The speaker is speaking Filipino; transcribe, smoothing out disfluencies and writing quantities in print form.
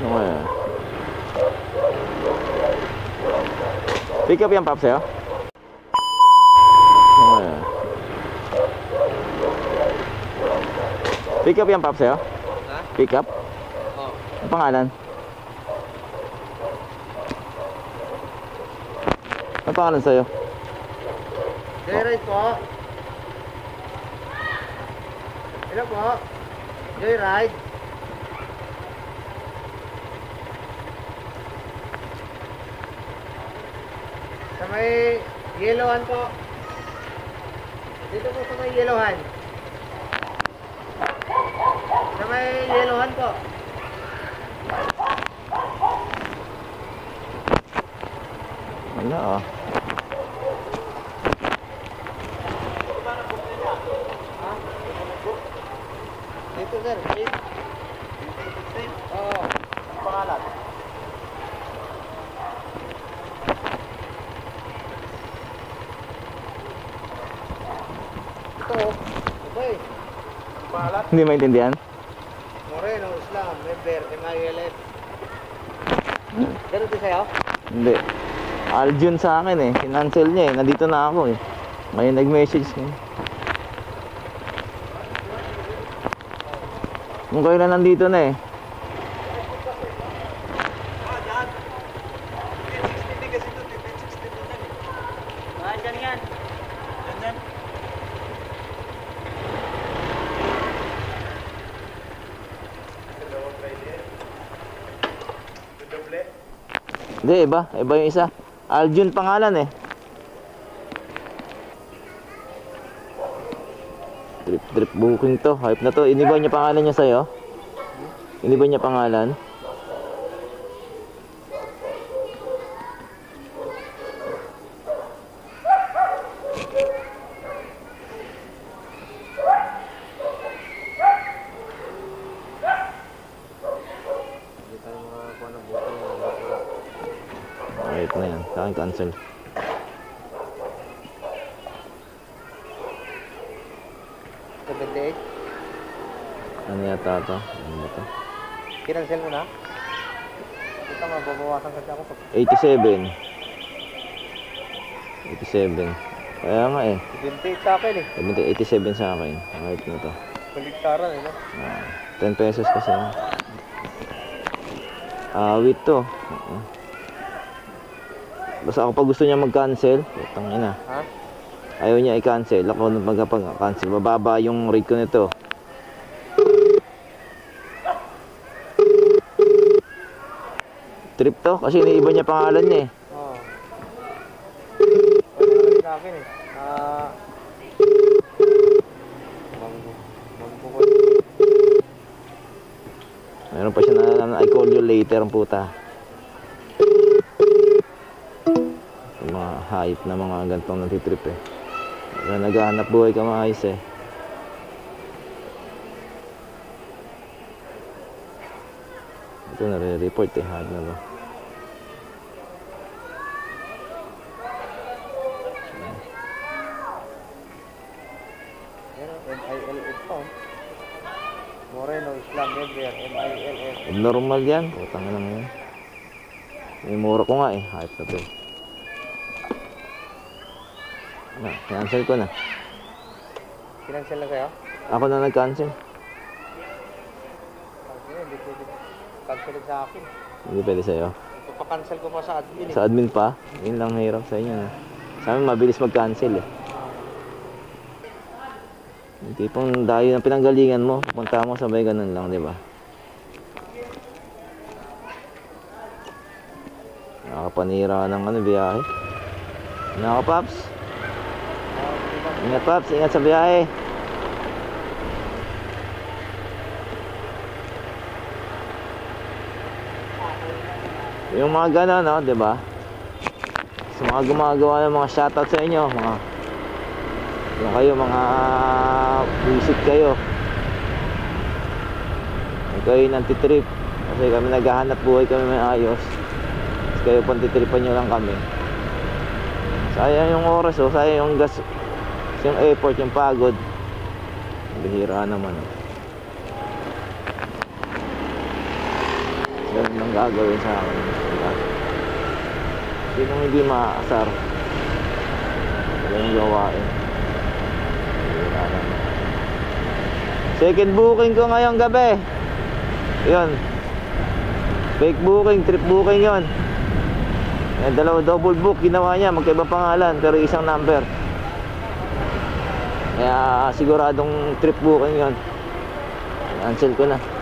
Ano kaya? Pick up yan, Paps, eh? Ano kaya? Pick up yan, Paps, eh? Ha? Pick up? Oo. Ang pangalan? Ang pangalan sa'yo? Joyride po. Hello po. Joyride. Sa may yellowhan po. Dito po sa may yellowhan. Sa may yellowhan po. Wala, oh. Dito sir. Oo. Ang pangalan? Ito. Ito eh. Ang pangalan? Hindi maintindihan? Moreno Islam. Member. MILF. Ganun din sa'yo? Hindi. Aljun sa akin eh. Kinancel niya eh. Nandito na ako eh. Ngayon nag-message niya. Kung kailan nandito na eh. Dyan yan. Dyan. Hindi, iba. Iba yung isa. Aljun pangalan eh. Trip booking to. Hype na to. Iniba niya pangalan niya sa'yo? Iniba niya pangalan? Hype na yan. Sa akin cancel. Ano yata ito? Ano ba ito? Kinansel mo na? Ito mababawasan kasi ako. 87. 87. Kaya nga eh. 28 sa akin eh. 87 sa akin. Hype na to. Baliktaran eh no? 10 pesos kasi. Wait to. Basta ako pag gusto niya mag-cancel, putang ina. Ha? Ayaw niya i-cancel. Ako magpag-cancel. Bababa yung rate ko nito. Trip to kasi iniiba niya pangalan niya eh. Oo. Pwede sa akin eh. Mangbukod. Meron pa siya na I call you later ang puta. Yung mga hype na mga gantong natitrip eh. Kaya naghahanap buhay ka maayos eh. Ito nare-report eh. Hype na ba? MILF to. Moreno Islam Member. MILF. Abnormal yan. Putang ina mo yan. May mura ko nga eh. Hype na to eh. Cancel ko na. Kinansel na sa'yo? Ako na nag-cancel. Hindi pwede. Cancel sa akin. Hindi pwede sa'yo. Ipapakancel ko pa sa admin eh. Sa admin pa? Yun lang hirap sa inyo na. Sa amin mabilis mag-cancel eh. Yung tipong dayo ng pinanggalingan mo, pupunta mo sabay ganun lang, di ba? Nakakapanira ng ano, biyahe. Naka Paps. Ingat Paps, ingat sa biyahe. Yung mga gano'n, no, di ba? Sa mga gumagawa ng mga shoutout sa inyo, mga yung kayo, mga visit kayo. Kayo nantitrip. Kasi kami naghahanap buhay kami may ayos. Tapos kayo pantitripan nyo lang kami. Sayang yung oras, oh. Sayang yung gas, yung effort, yung pagod. Bihira naman, oh. walang gagawin sa akin. Sinong hindi maaasar? Wala yung gawain. Wala naman. Second booking ko ngayong gabi. Yun. Fake booking, trip booking yon. Dalawa double book ginawa niya, magkaiba pangalan pero isang number. Kaya siguradong trip booking yon. Cancel ko na.